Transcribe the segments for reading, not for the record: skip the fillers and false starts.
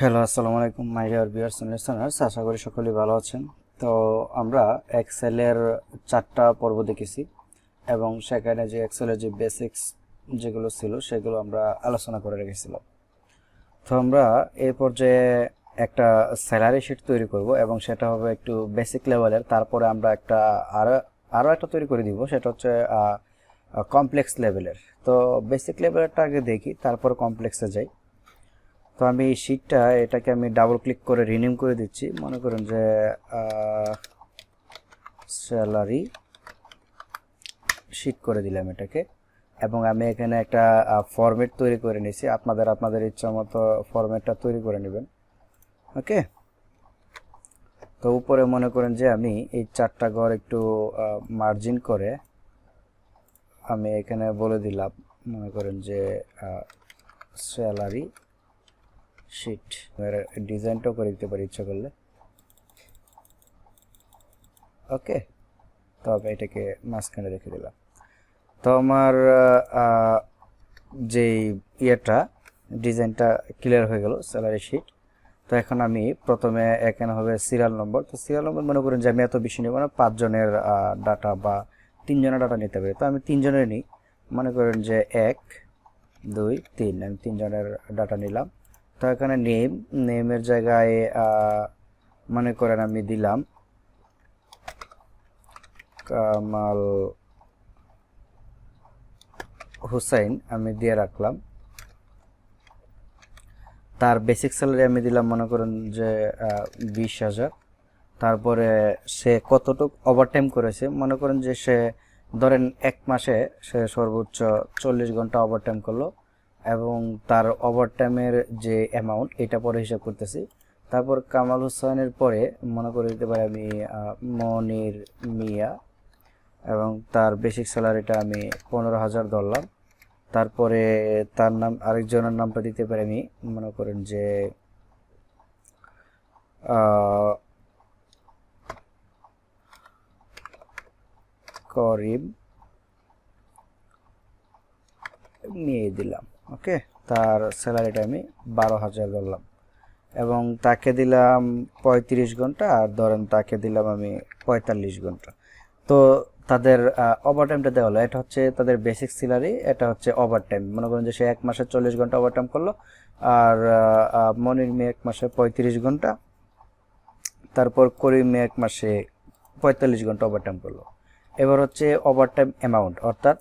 Hello, আসসালামু আলাইকুম my dear viewers and listeners. আশা করি সকলেই ভালো আছেন। তো আমরা এক্সেলের 4টা পর্ব দেখেছি এবং সেখানে যে এক্সেলের যে বেসিক্স যেগুলো ছিল সেগুলো আমরা আলোচনা করে রেখেছিলাম। তো আমরা এই পর্যায়ে একটা স্যালারি শিট তৈরি করব এবং সেটা হবে একটু বেসিক লেভেলের। তারপরে আমরা একটা আরো আরও একটা তৈরি করে দিব, সেটা হচ্ছে কমপ্লেক্স লেভেলের। তো বেসিক লেভেলেরটা আগে দেখি, তারপর কমপ্লেক্সে যাই। তো আমি এই শিটটা এটাকে আমি ডাবল ক্লিক করে রিনেম করে দিচ্ছি। মনে করেন যে স্যালারি শিট করে দিলাম এটাকে, এবং আমি এখানে একটা ফরম্যাট তৈরি করে নিয়েছি। আপনাদের ইচ্ছা মতো ফরম্যাটটা তৈরি করে নেবেন। ওকে, তো উপরে মনে করেন যে আমি এই 4টা ঘর একটু মার্জিন করে আমি এখানে বলে দিলাম, মনে করেন যে স্যালারি শিট। ডিজাইনটাও করে দিতে পারি ইচ্ছা করলে। ওকে, তো আমি এটাকে মাঝখানে রেখে দিলাম। তো আমার যেই ডিজাইনটা ক্লিয়ার হয়ে গেল স্যালারি শিট। তো এখন আমি প্রথমে এখানে হবে সিরিয়াল নম্বর। তো সিরিয়াল নম্বর মনে করেন যে আমি এত বেশি নেব না, 5 জনের ডাটা বা 3 জনের ডাটা নিতে পারি। তো আমি 3 জনের নিই। মনে করেন যে 1 2 3, আমি 3 জনের ডাটা নিলাম। তো এখানে নেমের জায়গায় মনে করেন আমি দিলাম কামাল হুসাইন, আমি দিয়ে রাখলাম। তার বেসিক স্যালারি আমি দিলাম মনে করেন যে 20,000। তারপরে সে কতটুকু ওভারটাইম করেছে, মনে করেন যে সে ধরেন 1 মাসে সে সর্বোচ্চ 40 ঘন্টা ওভারটাইম করলো, এবং তার ওভারটাইমের যে অ্যামাউন্ট এটা পরে হিসাব করতেছি। তারপর কামাল হোসেনের পরে মনে করে দিতে পারি আমি মনির মিয়া, এবং তার বেসিক স্যালারিটা আমি 15,000 ধরলাম। তারপরে তার নাম আরেকজনের নামটা দিতে পারি আমি, মনে করেন যে করিম নিয়ে দিলাম। ওকে, তার স্যালারিটা আমি 12,000 ধরলাম, এবং তাকে দিলাম 35 ঘন্টা, আর ধরেন তাকে দিলাম আমি 45 ঘন্টা। তো তাদের ওভারটাইমটা দেওয়া হলো, এটা হচ্ছে তাদের বেসিক স্যালারি, এটা হচ্ছে ওভারটাইম। মনে করেন যে সে 1 মাসে 40 ঘন্টা ওভারটাইম করলো, আর মনির মেয়ে 1 মাসে 35 ঘন্টা, তারপর করিম মেয়ে 1 মাসে 45 ঘন্টা ওভারটাইম করলো। এবার হচ্ছে ওভারটাইম অ্যামাউন্ট, অর্থাৎ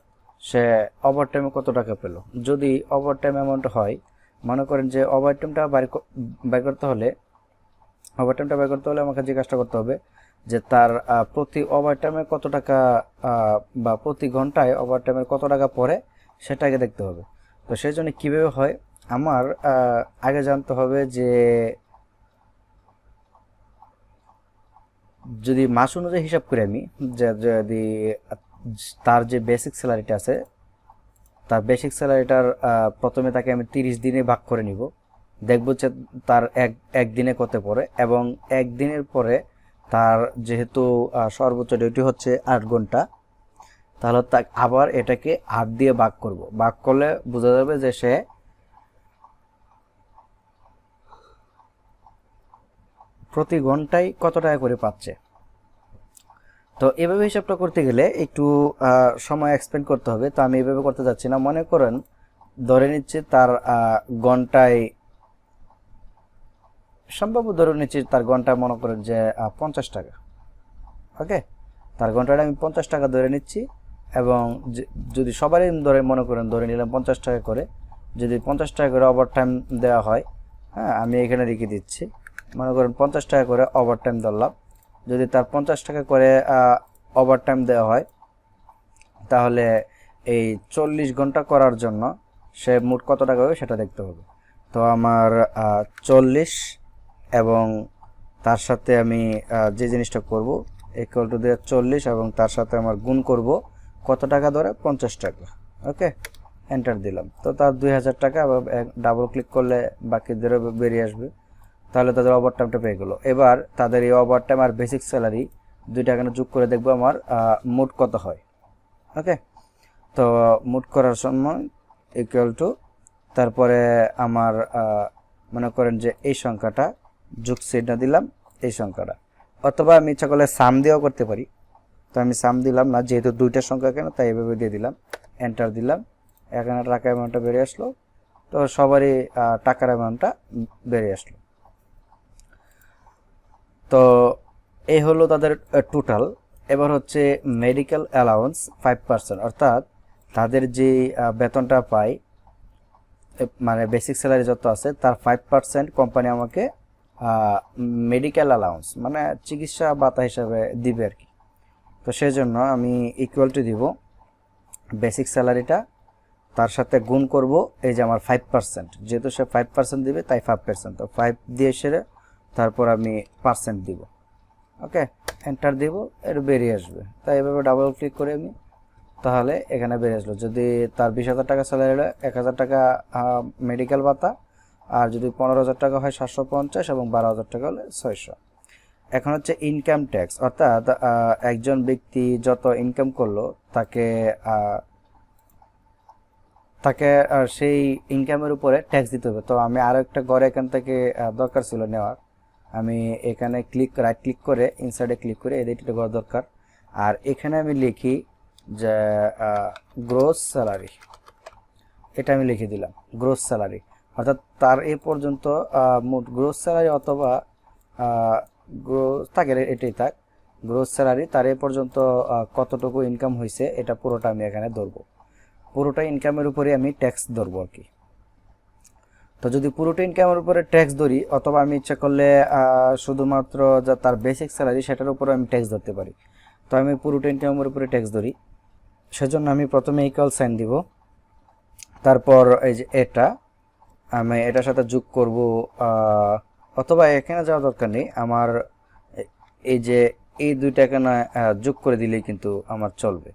সে ওভারটাইমে কত টাকা পেল। যদি ওভারটাইম অ্যামাউন্ট হয়, মনে করেন যে ওভারটাইমটা বের করতে হলে আমাকে যে কাজটা করতে হবে যে তার প্রতি ওভারটাইমে কত টাকা বা প্রতি ঘন্টায় ওভারটাইমের কত টাকা পড়ে সেটা আগে দেখতে হবে। তো সেই জন্য কীভাবে হয়, আমার আগে জানতে হবে যে যদি মাস অনুযায়ী হিসাব করি আমি, যে যদি তার যে বেসিক স্যালারিটা আছে, তার বেসিক স্যালারিটার প্রথমে তাকে আমি 30 দিনে ভাগ করে নিব, দেখব যে তার একদিনে কত পড়ে, এবং একদিনের পরে তার যেহেতু সর্বোচ্চ ডিউটি হচ্ছে 8 ঘন্টা, তাহলে আবার এটাকে 8 দিয়ে ভাগ করব। ভাগ করলে বোঝা যাবে যে সে প্রতি ঘন্টায় কত টাকা করে পাচ্ছে। তো এভাবে হিসাবটা করতে গেলে একটু সময় এক্সপেন্ড করতে হবে। তো আমি এভাবে করতে যাচ্ছি না। মনে করেন ধরে নিচ্ছে তার ঘন্টায়, সম্ভব ধরে নিচ্ছি তার ঘন্টায় মনে করেন যে 50 টাকা। ওকে, তার ঘন্টাটা আমি 50 টাকা ধরে নিচ্ছি, এবং যদি সবারই ধরে মনে করেন ধরে নিলাম 50 টাকা করে, যদি 50 টাকা করে ওভার টাইম দেওয়া হয়, হ্যাঁ আমি এখানে রেখে দিচ্ছি, মনে করেন 50 টাকা করে ওভার টাইম ধরলাম। যদি তার 50 টাকা করে ওভার টাইম দেওয়া হয়, তাহলে এই 40 ঘন্টা করার জন্য সে মোট কত টাকা হবে সেটা দেখতে হবে। তো আমার 40 এবং তার সাথে আমি যে জিনিসটা করব ইকুয়াল টু দিয়ে 40, এবং তার সাথে আমার গুণ করব কত টাকা ধরে 50 টাকা। ওকে, এন্টার দিলাম। তো তার 2000 টাকা, ডাবল ক্লিক করলে বাকি ধরে বেরিয়ে আসবে। তাহলে তাদের ওভারটাইমটা পেয়ে গেল। এবার তাদের এই ওভারটাইম আর বেসিক স্যালারি দুইটা এখানে যোগ করে দেখবো আমার মোট কত হয়। ওকে, তো মোট করার সময় ইকুয়াল টু, তারপরে আমার মনে করেন যে এই সংখ্যাটা যোগ চিহ্ন দিলাম এই সংখ্যাটা, অথবা আমি ইচ্ছা করলে সাম দিয়েও করতে পারি। তো আমি সাম দিলাম না, যেহেতু দুইটা সংখ্যা কেন তাই এভাবে দিয়ে দিলাম, এন্টার দিলাম, এখানে টাকা অ্যামাউন্টটা বেরিয়ে আসলো। তো সবারই টাকার অ্যামাউন্টটা বেরিয়ে আসলো। তো এই হলো তাদের টোটাল। এবার হচ্ছে মেডিকেল অ্যালাউন্স 5%, অর্থাৎ তাদের যে বেতনটা পায় মানে বেসিক স্যালারি যত আছে তার 5% কোম্পানি আমাকে মেডিকেল অ্যালাউন্স মানে চিকিৎসা ভাতা হিসাবে দিবে আর কি। তো সেই জন্য আমি ইকুয়াল টু দিব বেসিক স্যালারিটা, তার সাথে গুণ করব এই যে আমার 5%, যেহেতু সে 5% দিবে তাই 5%, তো 5 দিয়ে সেরে তারপর আমি পার্সেন্ট দিব। ওকে, এন্টার দিব, এর বেরিয়ে আসবে। তাই এভাবে ডাবল ক্লিক করে আমি, তাহলে এখানে বেরিয়ে আসলো। যদি তার 20,000 টাকা স্যালারি হলে 1,000 টাকা মেডিকেল ভাতা, আর যদি 15,000 টাকা হয় 750, এবং 12,000 টাকা হলে 600। এখন হচ্ছে ইনকাম ট্যাক্স, অর্থাৎ একজন ব্যক্তি যত ইনকাম করলো তাকে তাকে সেই ইনকামের উপরে ট্যাক্স দিতে হবে। তো আমি আরও একটা ঘরে এখান থেকে দরকার ছিল নেওয়ার, আমি এখানে রাইট ক্লিক করে ইনসাইডে ক্লিক করে এডিটটা করা দরকার। আর এখানে আমি লিখি যে গ্রোস স্যালারি, এটা আমি লিখে দিলাম গ্রোস স্যালারি, অর্থাৎ তার এই পর্যন্ত মোট গ্রোস স্যালারি অথবা গ্রোস থাকে, এটাই থাক গ্রোস স্যালারি, তার এই পর্যন্ত কতটুকু ইনকাম হয়েছে এটা পুরোটা আমি এখানে ধরবো। পুরোটা ইনকামের উপরে আমি ট্যাক্স ধরবো আর কি। তো যদি পুরোটা ইনকামের উপরে ট্যাক্স ধরি, অথবা আমি ইচ্ছা করলে শুধুমাত্র যা তার বেসিক স্যালারি সেটার উপরে আমি ট্যাক্স ধরতে পারি। তো আমি পুরোটা ইনকামের উপরে ট্যাক্স ধরি, সেজন্য আমি প্রথমে ইকুয়াল সাইন দিব, তারপর এই যে এটা আমি এটার সাথে যোগ করব, অথবা এখানে যাওয়া দরকার নেই আমার, এই যে এই দুইটা এখানে যোগ করে দিলেই কিন্তু আমার চলবে।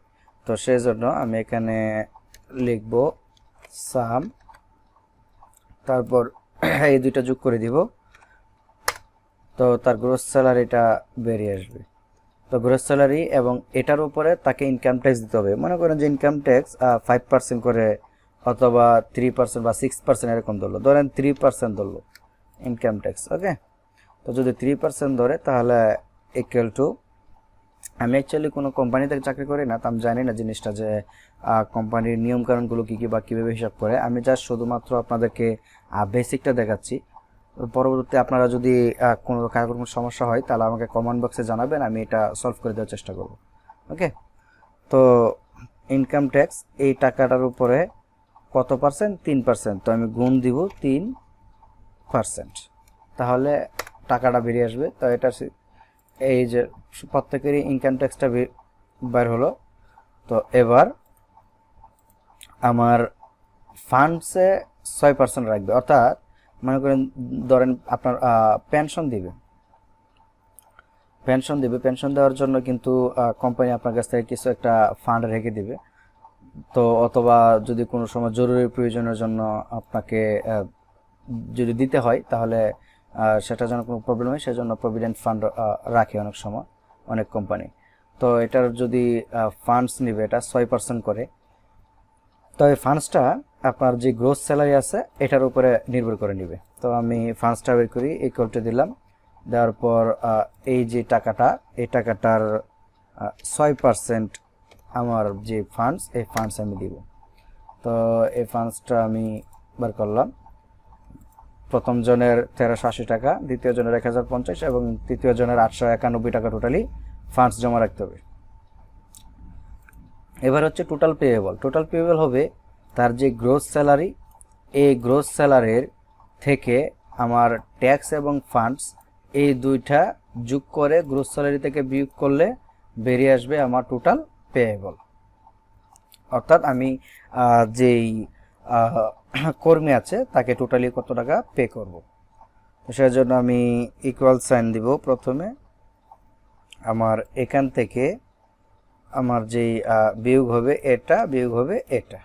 তো সেই জন্য আমি এখানে লিখব সাম, তারপর এই দুইটা যোগ করে দিব, তো তার গ্রোস স্যালারিটা বেরিয়ে আসবে। তো গ্রোস স্যালারি এবং এটার উপরে তাকে ইনকাম ট্যাক্স দিতে হবে। মনে করেন যে ইনকাম ট্যাক্স 5% করে, অথবা 3% বা 6% এরকম ধরলো, ধরেন 3% ধরলো ইনকাম ট্যাক্স। ওকে, তো যদি 3% ধরে তাহলে ইকুয়াল টু, আমি অ্যাকচুয়ালি কোনো কোম্পানিতে চাকরি করি না, তো আমি জানি না জিনিসটা যে কোম্পানির নিয়মকানুনগুলো কী কী বা কীভাবে হিসাব করে। আমি জাস্ট শুধুমাত্র আপনাদেরকে বেসিকটা দেখাচ্ছি। পরবর্তীতে আপনারা যদি কোনো কারোর কোনো সমস্যা হয় তাহলে আমাকে কমেন্ট বক্সে জানাবেন, আমি এটা সলভ করে দেওয়ার চেষ্টা করব। ওকে, তো ইনকাম ট্যাক্স এই টাকাটার উপরে কত পার্সেন্ট? 3%। তো আমি গুণ দিব 3%, তাহলে টাকাটা বেরিয়ে আসবে। তো এটা এই যে প্রত্যেকেরই ইনকাম ট্যাক্সটা বের হলো। তো এবার আমার ফান্ডসে 6% রাখবে, অর্থাৎ মনে করেন ধরেন আপনার পেনশন দিবে, পেনশন দেওয়ার জন্য কিন্তু কোম্পানি আপনার কাছ থেকে কিছু একটা ফান্ড রেখে দিবে। তো অথবা যদি কোনো সময় জরুরি প্রয়োজনের জন্য আপনাকে যদি দিতে হয় তাহলে সেটা যেন কোনো প্রবলেম হয় সেজন্য প্রভিডেন্ট ফান্ড রাখে অনেক সময় অনেক কোম্পানি। তো এটার যদি ফান্ডস নেবে এটা 6% করে, তো এই ফান্ডসটা আপনার যে গ্রোস স্যালারি আছে এটার উপরে নির্ভর করে নেবে। তো আমি ফান্ডসটা বের করি, ইকুয়াল টু দিলাম, দেওয়ার পর এই যে টাকাটা, এই টাকাটার 6% আমার যে ফান্ডস, এই ফান্ডস আমি দিব। তো এই ফান্ডসটা আমি বার করলাম, প্রথম জনের 1380 টাকা, দ্বিতীয় জনের 1050 এবং তৃতীয় জনের 891 টাকা টোটালি ফান্ডস জমা রাখতে হবে। এবার হচ্ছে টোটাল পেয়েবল। টোটাল পেয়েবল হবে তার যে গ্রোস স্যালারি, এই গ্রোস স্যালারির থেকে আমার ট্যাক্স এবং ফান্ডস এই দুইটা যোগ করে গ্রোস স্যালারি থেকে বিয়োগ করলে বেরিয়ে আসবে আমার টোটাল পেয়েবল। অর্থাৎ আমি যেই কর্মী আছে তাকে টোটালি কত টাকা পে করব। তো সেই জন্য আমি ইকুয়াল সাইন দিব প্রথমে, আমার এখান থেকে আমার যেই বিয়োগ হবে এটা, বিয়োগ হবে এটা।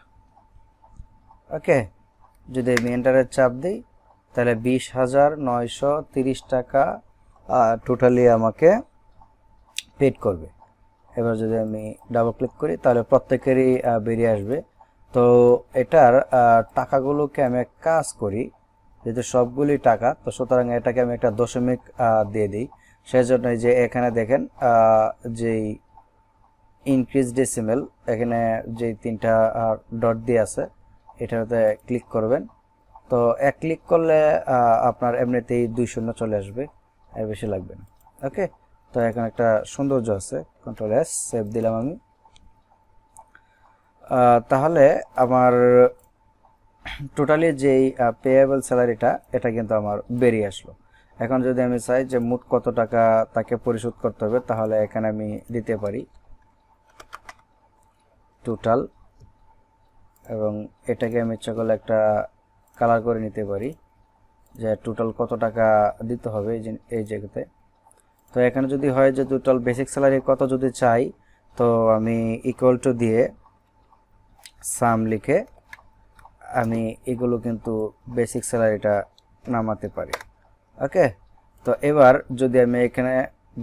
ওকে, যদি আমি এন্টারের চাপ দিই তাহলে 20,930 টাকা টোটালি আমাকে পেড করবে। এবার যদি আমি ডাবল ক্লিক করি তাহলে প্রত্যেকেরই বেরিয়ে আসবে। তো এটার টাকাগুলোকে আমি এক কাজ করি, যেহেতু সবগুলি টাকা, তো সুতরাং এটাকে আমি একটা দশমিক দিয়ে দিই। সেই জন্য যে এখানে দেখেন যেই ইনক্রিজ ডেসিমেল, এখানে যে 3টা ডট দিয়ে আছে এটাতে ক্লিক করবেন। তো এক ক্লিক করলে আপনার এমনিতেই 2 শূন্য চলে আসবে, আর বেশি লাগবে না। ওকে, তো এখানে একটা সৌন্দর্য আছে, কন্ট্রোল এস, সেভ দিলাম আমি। তাহলে আমার টোটালি যেই পেয়েবল স্যালারিটা এটা কিন্তু আমার বেরিয়ে আসলো। এখন যদি আমি চাই যে মোট কত টাকা তাকে পরিশোধ করতে হবে, তাহলে এখানে আমি দিতে পারি টোটাল, এবং এটাকে আমি ইচ্ছা করলে একটা কালার করে নিতে পারি যে টোটাল কত টাকা দিতে হবে এই জায়গাতে। তো এখানে যদি হয় যে টোটাল বেসিক স্যালারি কত যদি চাই, তো আমি ইকুয়াল টু দিয়ে সাম লিখে আমি এগুলো কিন্তু বেসিক স্যালারিটা নামাতে পারি। ওকে, তো এবার যদি আমি এখানে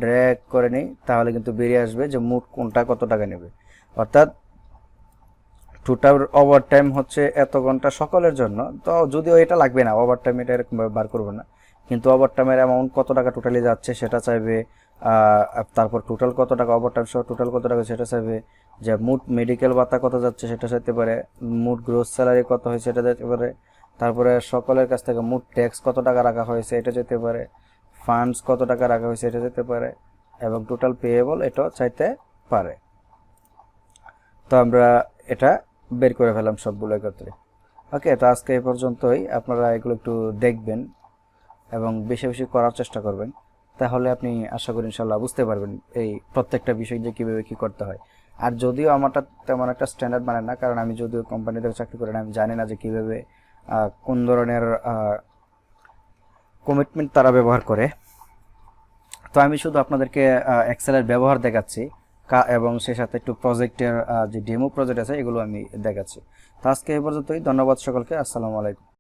ড্র্যাগ করে নিই তাহলে কিন্তু বেরিয়ে আসবে যে মোট কোনটা কত টাকা নেবে। অর্থাৎ টোটাল ওভার টাইম হচ্ছে এত ঘন্টা সকলের জন্য। তো যদিও এটা লাগবে না, ওভার টাইম এটা এরকমভাবে বার করবো না, কিন্তু ওভার টাইমের অ্যামাউন্ট কত টাকা টোটালি যাচ্ছে সেটা চাইবে। তারপর টোটাল কত টাকা ওভার টাইম সহ টোটাল কত টাকা সেটা চাইবে, যে মোট মেডিকেল ভাতা কত যাচ্ছে সেটা চাইতে পারে, মোট গ্রোস স্যালারি কত হয়েছে সেটা যেতে পারে, তারপরে সকলের কাছ থেকে মোট ট্যাক্স কত টাকা রাখা হয়েছে এটা যেতে পারে, ফান্ডস কত টাকা রাখা হয়েছে এটা যেতে পারে, এবং টোটাল পেয়েবল এটাও চাইতে পারে। তো আমরা এটা বের করে ফেলাম সবগুলো একত্রে। ওকে, তো আজকে এই পর্যন্তই। আপনারা এগুলো একটু দেখবেন এবং বেশি বেশি করার চেষ্টা করবেন, তাহলে আপনি আশা করি ইনশাল্লাহ বুঝতে পারবেন এই প্রত্যেকটা বিষয় যে কীভাবে কী করতে হয়। আর যদিও আমারটা তেমন একটা স্ট্যান্ডার্ড মানে না, কারণ আমি যদিও কোম্পানিতে চাকরি করি না, আমি জানি না যে কীভাবে কোন ধরনের কমিটমেন্ট তারা ব্যবহার করে। তো আমি শুধু আপনাদেরকে এক্সেলের ব্যবহার দেখাচ্ছি এবং সে সাথে একটু প্রজেক্টের যে ডেমো প্রজেক্ট আছে এগুলো আমি দেখাচ্ছি। তো আজকে এই পর্যন্তই। ধন্যবাদ সকলকে। আসসালামু আলাইকুম।